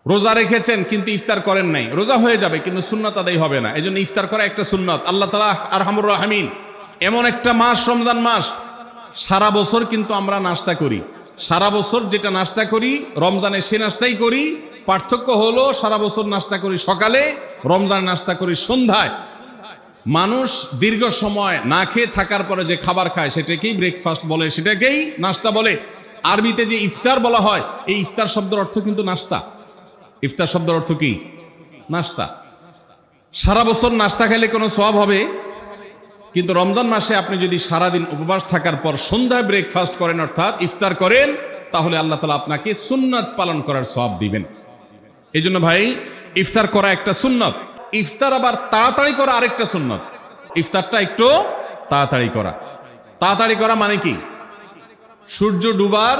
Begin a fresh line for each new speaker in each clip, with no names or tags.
রোজা রেখেছেন কিন্তু ইফতার করেন নাই, রোজা হয়ে যাবে কিন্তু সুন্নাত আদায় হবে না। এজন্য ইফতার করা একটা সুন্নাত। আল্লাহ তাআলা আরহামুর রাহিমিন, এমন একটা মাস রমজান মাস, সারা বছর কিন্তু আমরা নাস্তা করি, সারা বছর যেটা নাস্তা করি রমজানে সে নাস্তাই করি। পার্থক্য হলো সারা বছর নাস্তা করি সকালে, রমজান নাস্তা করি সন্ধ্যায়। মানুষ দীর্ঘ সময় না খেয়ে থাকার পরে যে খাবার খায় সেটাকেই ব্রেকফাস্ট বলে, সেটাকেই নাস্তা বলে। আরবিতে যে ইফতার বলা হয়, এই ইফতার শব্দের অর্থ কিন্তু নাস্তা। ইফতার শব্দের অর্থ কি? নাস্তা। সারা বছর নাস্তা খেলে কোনো সওয়াব হবে, কিন্তু রমজান মাসে আপনি যদি সারাদিন উপবাস থাকার পর সন্ধ্যায় ব্রেকফাস্ট করেন অর্থাৎ ইফতার করেন, তাহলে আল্লাহ তাআলা আপনাকে সুন্নাত পালন করার সওয়াব দিবেন। এই জন্য ভাই, ইফতার করা একটা সুন্নাত, ইফতার আবার তাড়াতাড়ি করা আরেকটা সুন্নাত। ইফতারটা একটু তাড়াতাড়ি করা। তাড়াতাড়ি করা মানে কি? সূর্য ডুবার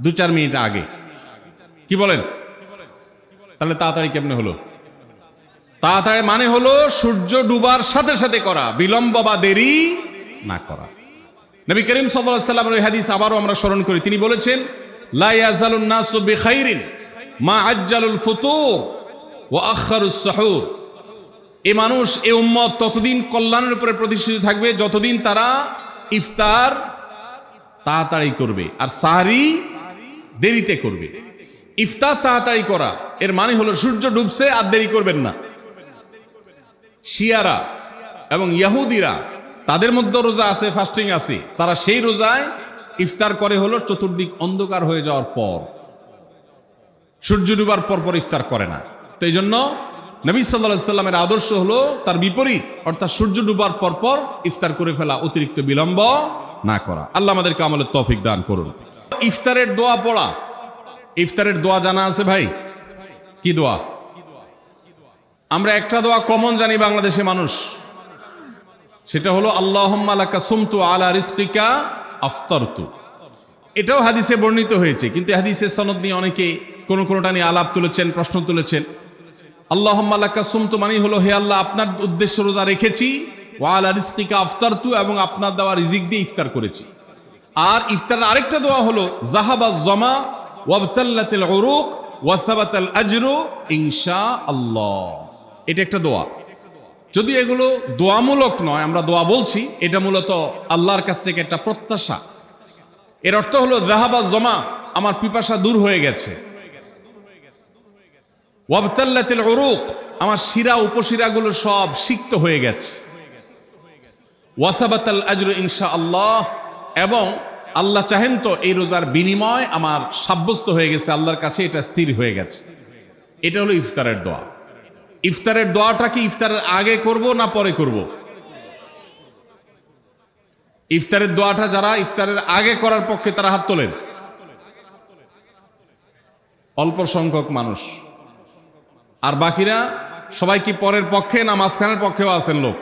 2-4 মিনিট আগে। কি বলেন? তাহলে তাড়াতাড়ি কেমনে হলো? তাড়াতাড়ি মানে হলো সূর্য ডুবার সাথে সাথে করা, বিলম্ব বা দেরি না করা। নবী করিম সাল্লাল্লাহু আলাইহি ওয়াসাল্লামের ওই হাদিস আবারও আমরা স্মরণ করি। তিনি বলেছেন, লা ইয়াজালুন নাসু বিখাইরিন মা আজ্জালুল ফুতুর ওয়া আখারুস সুহুর। এই মানুষ, এই উম্মত ততদিন কল্যাণের উপরে প্রতিষ্ঠিত থাকবে যতদিন তারা ইফতার তাড়াতাড়ি করবে আর সাহরি দেরিতে করবে। ইফতার তাড়াতাড়ি করা এর মানে হলো সূর্য ডুবছে আর দেরি করবেন না। শিয়ারা এবং ইহুদিরা, তাদের মধ্যে রোজা আছে, ফাস্টিং আছে, তারা সেই রোজায় ইফতার করে হলো চতুর্দিক অন্ধকার হয়ে যাওয়ার পর, সূর্য ডুবার পর পর ইফতার করে না। তো এই জন্য নবী সাল্লাল্লাহু আলাইহি সাল্লামের আদর্শ হলো তার বিপরীত, অর্থাৎ সূর্য ডুবার পর পর ইফতার করে ফেলা, অতিরিক্ত বিলম্ব না করা। আল্লাহ আমাদেরকে আমলের তৌফিক দান করুন। ইফতারের দোয়া পড়া, ইফতারের দোয়া জানা আছে ভাই? কি দোয়া? আমরা একটা দোয়া কমন জানি বাংলাদেশে মানুষ, সেটা হলো আল্লাহুম্মা লাকা সুমতু আলা রিজকিকা আফতারতু। এটাও হাদিসে বর্ণিত হয়েছে, কিন্তু হাদিসের সনদ নিয়ে অনেকে কোনটা নিয়ে আলাপ তুলেছেন, প্রশ্ন তুলেছেন। আল্লাহুম্মা লাকা সুমতু মানে হলো, হে আল্লাহ, আপনার উদ্দেশ্যে রোজা রেখেছি, ওয়া আলা রিজকিকা আফতারতু, এবং আপনার দেওয়া রিজিক দিয়ে ইফতার করেছি। আর ইফতারের আরেকটা দোয়া হলো যাহাবাজ জামা ওয়াবতাল্লাতিল উরুক ওয়া সাবাতাল আজরু ইনশাআল্লাহ। এটা একটা দোয়া। যদি এগুলো দোয়ামূলক নয়, আমরা দোয়া বলছি, এটা মূলত আল্লাহর কাছ থেকে একটা প্রত্যাশা। এর অর্থ হলো যাহাবাজ জামা, আমার পিপাসা দূর হয়ে গেছে, ওয়াবতাল্লাতিল উরুক, আমার শিরা উপশিরাগুলো সব সিক্ত হয়ে গেছে, ওয়া সাবাতাল আজরু ইনশাআল্লাহ, এবং আল্লাহ চাহেন তো এই রোজার বিনিময় আমার সাব্যস্ত হয়ে গেছে, আল্লাহর কাছে এটা স্থির হয়ে গেছে। এটা হলো ইফতারের দোয়া। ইফতারের দোয়াটা কি ইফতারের আগে করব না পরে করব? ইফতারের দোয়াটা যারা ইফতারের আগে করার পক্ষে তারা হাত তোলেন। অল্প সংখ্যক মানুষ। আর বাকিরা সবাই কি পরের পক্ষে না মাঝখানের পক্ষেও আছেন লোক?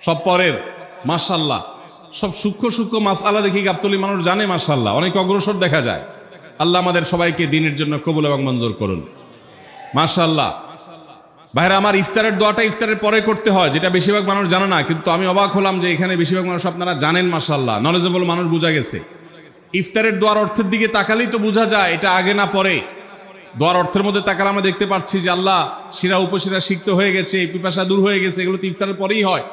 সব পরের। মাশাআল্লাহ, সব সূক্ষ্ম সূক্ষ্ম মাসআলা দেখি গাবতলী মানুষ জানে, মাশাআল্লাহ, অনেক অগ্রসর দেখা যায়। আল্লাহ আমাদের সবাইকে দ্বীনের জন্য কবুল এবং মঞ্জুর করুন। মাশাআল্লাহ। ভাইরা আমার, ইফতারের দোয়াটা ইফতারের পরে করতে হয়, যেটা বেশিরভাগ মানুষ জানে না, কিন্তু আমি অবাক হলাম যে এখানে বেশিরভাগ মানুষ আপনারা জানেন, মাশাআল্লাহ, নলেজেবল মানুষ, বোঝা গেছে। ইফতারের দোয়ার অর্থের দিকে তাকালেই তো বোঝা যায় এটা আগে না পরে। দোয়ার অর্থের মধ্যে তাকালে আমরা দেখতে পাচ্ছি যে আল্লাহ শিরা উপশিরা সিক্ত হয়ে গেছে, পিপাসা দূর হয়ে গেছে, এগুলো তো ইফতারের পরেই হয়।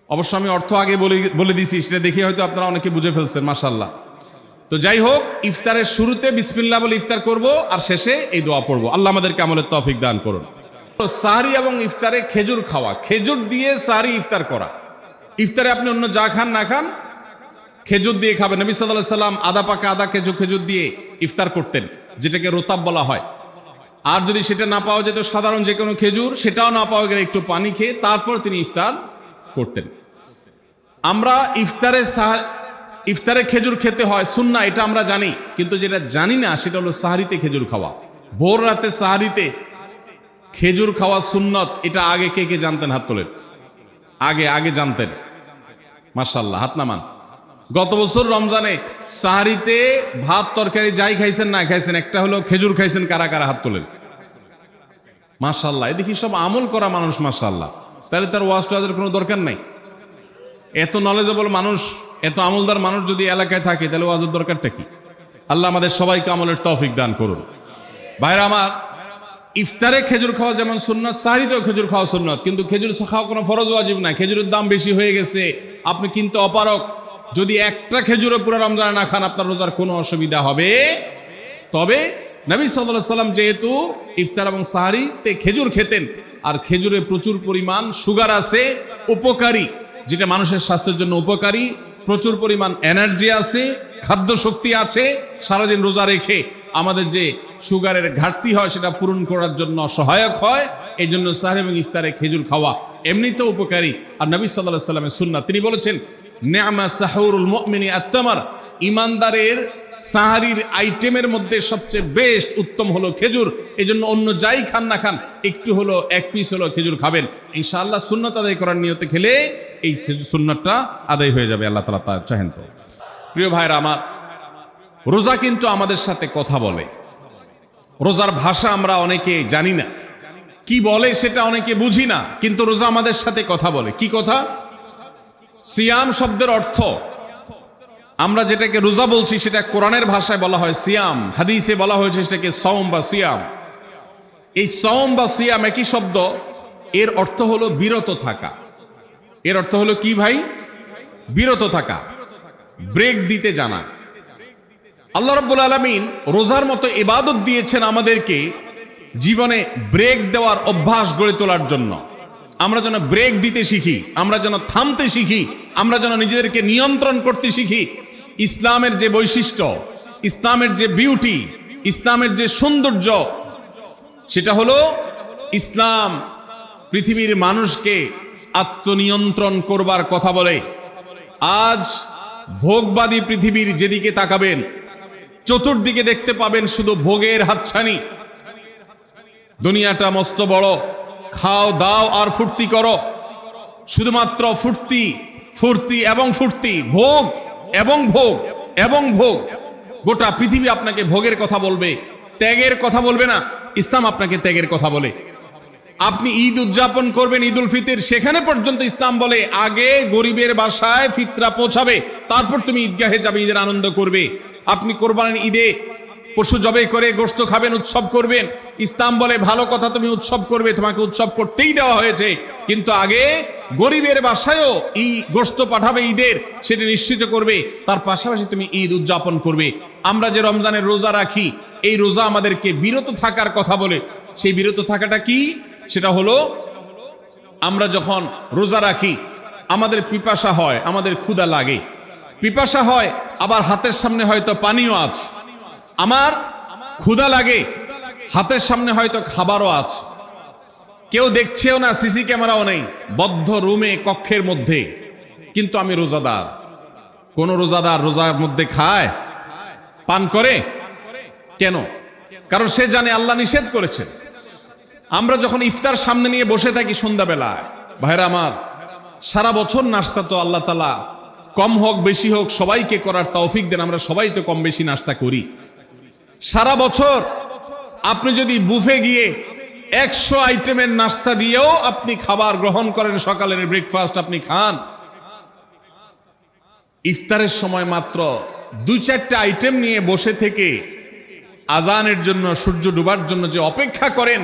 অবশ্য আমি অর্থ আগে বলে দিছি, সেটা দেখে হয়তো আপনারা অনেকে বুঝে ফেলছেন, মাশাআল্লাহ। তো যাই হোক, ইফতারের শুরুতে বিসমিল্লাহ বলে ইফতার করব, আর শেষে এই দোয়া পড়বো। আল্লাহ আমাদেরকে আমলের তৌফিক দান করুন। সাহরি এবং ইফতারে খেজুর খাওয়া, খেজুর দিয়ে সাহরি ইফতার করা। ইফতারে আপনি অন্য যা খান না খান, খেজুর দিয়ে খাবেন। নবী সাল্লাল্লাহু আলাইহি সাল্লাম আদা পাকা আদা খেজুর দিয়ে ইফতার করতেন, যেটাকে রোতাব বলা হয়। আর যদি সেটা না পাওয়া যেত, সাধারণ যে কোনো খেজুর, সেটাও না পাওয়া গেলে একটু পানি খেয়ে তারপর তিনি ইফতার করতেন। আমরা ইফতারে খেজুর খেতে হয় সুন্নাহ, এটা আমরা জানি, কিন্তু যেটা জানি না সেটা হলো সাহরিতে খেজুর খাওয়া। ভোর রাতে সাহরিতে খেজুর খাওয়া সুন্নত। এটা আগে কে কে জানতেন? হাত তোলেন। আগে জানতেন? মাশাআল্লাহ, হাত নামান। গত বছর রমজানে সাহরিতে ভাত তরকারি যাই খাইছেন না খাইছেন, একটা হলো খেজুর খাইছেন, কারা কারা হাত তোলেন? মাশাআল্লাহ। এদিকে সব আমল করা মানুষ, মাশাআল্লাহ। তাহলে তার ওয়াজ টোয়াজের কোনো দরকার নাই। এত নলেজেবল মানুষ, এত আমলদার মানুষ যদি এলাকায় থাকে, তাহলে ওয়াজের দরকারটা কি? আল্লাহ আমাদের সবাইকে আমলের তৌফিক দান করুন। ভাইরা আমার, ইফতারে খেজুর খাওয়া যেমন সুন্নাত, সাহরিতেও খেজুর খাওয়া সুন্নাত, কিন্তু খেজুর খাওয়া কোনো ফরজ ওয়াজিব না। খেজুরের দাম বেশি হয়ে গেছে, আপনি কিনতে অপারক, যদি একটা খেজুরও পুরো রমজানে না খান আপনার রোজার কোনো অসুবিধা হবে। তবে নবী সাল্লাল্লাহু আলাইহি ওয়াসাল্লাম যেহেতু ইফতার এবং সাহরিতে খেজুর খেতেন, আর খেজুরে প্রচুর পরিমাণ সুগার আছে, উপকারী, যেটা মানুষের স্বাস্থ্যের জন্য উপকারী, প্রচুর পরিমাণ এনার্জি আছে, খাদ্য শক্তি আছে, সারাদিন রোজা রেখে আমাদের যে সুগারের ঘাটতি হয় সেটা পূরণ করার জন্য সহায়ক হয়। এই জন্য সাহরি এবং ইফতারে খেজুর খাওয়া এমনিতেও উপকারী। আর নবী সাল্লাল্লাহু আলাইহি ওয়াসাল্লামের সুন্নাত, তিনি বলেছেন নি'মা সাহুরুল মুমিনি আত-তামার, ইমানদারের সাহারির আইটেমের মধ্যে সবচেয়ে বেস্ট উত্তম হলো খেজুর। এই জন্য অন্য যাই খান না খান একটু হলো, এক পিস হলো খেজুর খাবেন, ইনশাআল্লাহ সুন্নাত আদায় করার নিয়তে খেলে এই সুন্নাতটা আদায় হয়ে যাবে। আল্লাহ তাআলা তা চাহেন। তো প্রিয় ভাইরা আমার, রোজা কিন্তু আমাদের সাথে কথা বলে। রোজার ভাষা আমরা অনেকে জানি না, কি বলে সেটা অনেকে বুঝি না, কিন্তু রোজা আমাদের সাথে কথা বলে। কি কথা? সিয়াম শব্দের অর্থ, আমরা যেটাকে রোজা বলছি সেটা কোরআনের ভাষায় বলা হয় সিয়াম, হাদিসে বলা হয়েছে সেটাকে সওম বা সিয়াম। এই সওম বা সিয়াম একই শব্দ, এর অর্থ হলো বিরত থাকা। এর অর্থ হলো কি ভাই? বিরত থাকা, ব্রেক দিতে জানা। আল্লাহ রাব্বুল আলামিন রোজার মতো ইবাদত দিয়েছেন আমাদেরকে জীবনে ব্রেক দেওয়ার অভ্যাস গড়ে তোলার জন্য। আমরা যেন ব্রেক দিতে শিখি, আমরা যেন থামতে শিখি, আমরা যেন নিজেদেরকে নিয়ন্ত্রণ করতে শিখি। ইসলামের যে বৈশিষ্ট্য, ইসলামের যে বিউটি, ইসলামের যে সৌন্দর্য, সেটা হলো ইসলাম পৃথিবীর মানুষকে আত্মনিয়ন্ত্রণ করবার কথা বলে। আজ ভোগবাদী পৃথিবীর যেদিকে তাকাবেন চতুর্দিকে দেখতে পাবেন শুধু ভোগের হাতছানি। দুনিয়াটা মস্ত বড়, খাও দাও আর ফুর্তি করো, শুধুমাত্র ফুর্তি, ফুর্তি এবং ফুর্তি, ভোগ এবং ভোগ এবং ভোগ। গোটা পৃথিবী আপনাকে ভোগের কথা বলবে, ত্যাগের কথা বলবে না। ইসলাম আপনাকে ত্যাগের কথা বলে। আপনি ঈদ উদযাপন করবেন, ঈদ উল ফিতর, সেখানে পর্যন্ত ইসলাম বলে আগে গরিবের বাসায় ফিতরা পৌঁছাবে, তারপর তুমি ঈদগাহে যাবে, ঈদের আনন্দ করবে। আপনি কোরবানির ঈদে পশু জবাই করে গোশত খাবেন, উৎসব করবেন। ইসলাম বলে ভালো কথা, তুমি উৎসব করবে, তোমাকে উৎসব করতেই দেওয়া হয়েছে, কিন্তু আগে গরিবের বাসায়ও গোশত পাঠাবে ঈদের, সেটা নিশ্চিত করবে, তার পাশাপাশি তুমি ঈদ উদযাপন করবে। আমরা যে রমজানের রোজা রাখি, এই রোজা আমাদেরকে বিরত থাকার কথা বলে। সেই বিরত থাকাটা কি? সেটা হলো আমরা যখন রোজা রাখি আমাদের পিপাসা হয়, আমাদের ক্ষুধা লাগে, পিপাসা হয়, আবার হাতের সামনে হয়তো পানিও আছে, আমার ক্ষুধা লাগে, হাতের সামনে হয়তো খাবারও আছে, কেউ দেখছেও না, সিসি ক্যামেরাও নেই, বদ্ধ রুমে কক্ষের মধ্যে, কিন্তু আমি রোজাদার। কোন রোজাদার রোজার মধ্যে খায়, পান করে? কেন? কারণ সে জানে আল্লাহ নিষেধ করেছেন। আমরা যখন ইফতার সামনে নিয়ে বসে থাকি সন্ধ্যাবেলায়, ভাইরা আমার, সারা বছর নাস্তা তো আল্লাহ তাআলা কম হোক বেশি হোক সবাইকে করার তৌফিক দেন। আমরা সবাই তো কম বেশি নাস্তা করি সারা বছর। আপনি যদি বুফে গিয়ে 100 আইটেমের নাস্তা দিয়েও আপনি খাবার গ্রহণ করেন, সকালের ব্রেকফাস্ট আপনি খান, ইফতারের সময় মাত্র 2-4টা আইটেম নিয়ে বসে থেকে আজানের জন্য, সূর্য ডুবার জন্য যে অপেক্ষা করেন,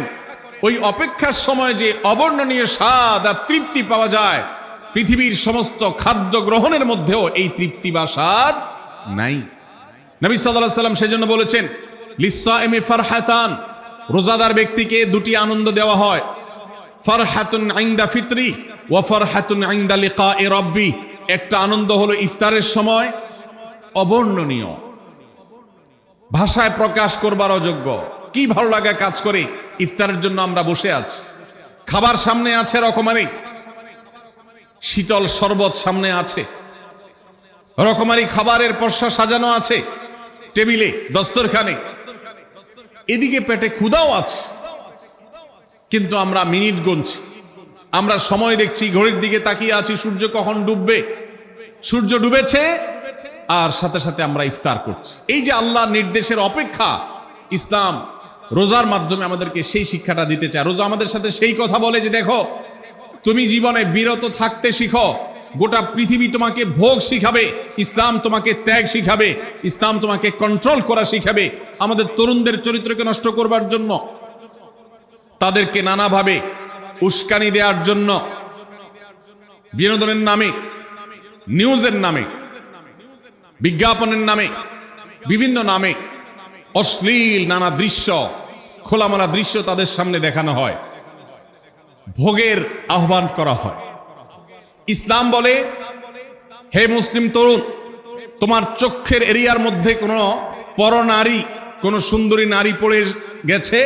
ওই অপেক্ষার সময় যে অবর্ণনীয় স্বাদ আর তৃপ্তি পাওয়া যায়, পৃথিবীর সমস্ত খাদ্য গ্রহণের মধ্যেও এই তৃপ্তি বা স্বাদ নাই। নবী সাল্লাল্লাহু আলাইহি ওয়াসাল্লাম সেজন্য বলেছেন লিসসাইমি ফারহাতান, রোজাদার ব্যক্তিকে দুটি আনন্দ দেওয়া হয়, ফারহাতুন ইনদা ফিতরি ওয়া ফারহাতুন ইনদা লিকাই রাব্বি। একটা আনন্দ হলো ইফতারের সময়, অবর্ণনীয়, ভাষায় প্রকাশ করবার অযোগ্য। কি ভালো লাগা কাজ করে, ইফতারের জন্য আমরা বসে আছি, খাবার সামনে আছে রকমারি, শীতল শরবত সামনে আছে, রকমারি খাবারের পসরা সাজানো আছে টেবিলে, দস্তরখানে, এদিকে পেটে ক্ষুধাও আছে, কিন্তু আমরা মিনিট গুনছি, আমরা সময় দেখছি, ঘড়ির দিকে তাকিয়ে আছি, সূর্য কখন ডুববে। সূর্য ডুবেছে আর সাথে সাথে আমরা ইফতার করছি। এই যে আল্লাহর নির্দেশের অপেক্ষা, ইসলাম রোজার মাধ্যমে আমাদেরকে সেই শিক্ষাটা দিতে চায়। রোজা আমাদের সাথে সেই কথা বলে যে দেখো, তুমি জীবনে বিরত থাকতে শিখো, গোটা পৃথিবী তোমাকে ভোগ শিখাবে, ইসলাম তোমাকে ত্যাগ শিখাবে, ইসলাম তোমাকে কন্ট্রোল করা শিখাবে। আমাদের তরুণদের চরিত্রকে নষ্ট করবার জন্য, তাদেরকে নানাভাবে উস্কানি দেওয়ার জন্য, বিনোদনের নামে, নিউজের নামে, বিজ্ঞাপনের নামে, বিভিন্ন নামে অশ্লীল নানা দৃশ্য, খোলামেলা দৃশ্য তাদের সামনে দেখানো হয়, ভোগের আহ্বান করা হয়। ইসলাম বলে, হে মুসলিম তরুণ, তোমার চোখের এরিয়ার মধ্যে কোনো পরনারী, কোনো সুন্দরী নারী পড়ে গেছে,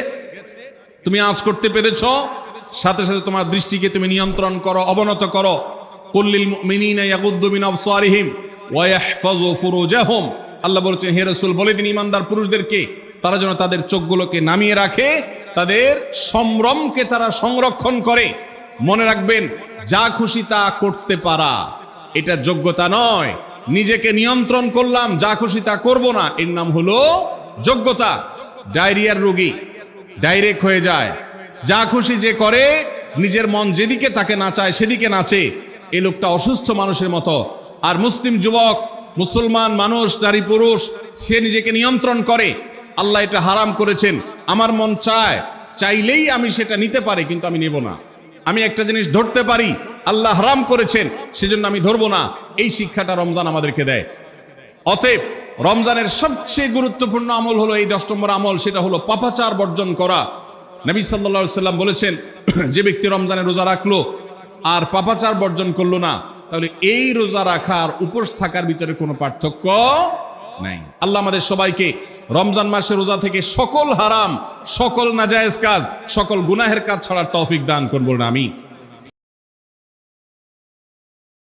তুমি আঁচ করতে পেরেছ, সাথে সাথে তোমার দৃষ্টিকে তুমি নিয়ন্ত্রণ করো, অবনত করো। কুল্লিল মুমিনিনা ইয়াগুদ্দু মিন আবসারিহিম ওয়া ইয়াহফাযু ফুরুজাহুম। আল্লাহ বলেছেন, হে রাসূল বলে দিন ইমানদার পুরুষদেরকে, তারা যেন তাদের চোখগুলোকে নামিয়ে রাখে, তাদের সম্ভ্রমকে তারা সংরক্ষণ করে। মনে রাখবেন, যা খুশি তা করতে পারা এটা যোগ্যতা নয়। নিজেকে নিয়ন্ত্রণ করলাম, যা খুশি তা করব না, এর নাম হলো যোগ্যতা। ডায়রিয়ার রোগী ডাইরেক্ট হয়ে যায়, যা খুশি যে করে, নিজের মন যেদিকে তাকে নাচায় সেদিকে নাচে, এই লোকটা অসুস্থ মানুষের মতো। আর মুসলিম যুবক, মুসলমান মানুষ, নারী পুরুষ, সে নিজেকে নিয়ন্ত্রণ করে। আল্লাহ এটা হারাম করেছেন, আমার মন চায়, চাইলেই আমি সেটা নিতে পারি, কিন্তু আমি নেব না। আমি একটা জিনিস ধরতে পারি, আল্লাহ হারাম করেছেন, সেজন্য আমি ধরবো না। এই শিক্ষাটা রমজান আমাদেরকে দেয়। অতএব রমজানের সবচেয়ে গুরুত্বপূর্ণ আমল হলো এই 10 নম্বর আমল, সেটা হলো পাপাচার বর্জন করা। নবী সাল্লাল্লাহু আলাইহি সাল্লাম বলেছেন, যে ব্যক্তি রমজানে রোজা রাখলো আর পাপাচার বর্জন করলো না, তাহলে এই রোজা রাখার উপোস থাকার ভিতরে কোনো পার্থক্য নাই। আল্লাহ আমাদের সবাইকে রমজান মাসে রোজা থেকে সকল হারাম, সকল নাজায়েজ কাজ, সকল গুনাহের কাজ ছাড়ার তৌফিক দান করুন, বলুন আমিন।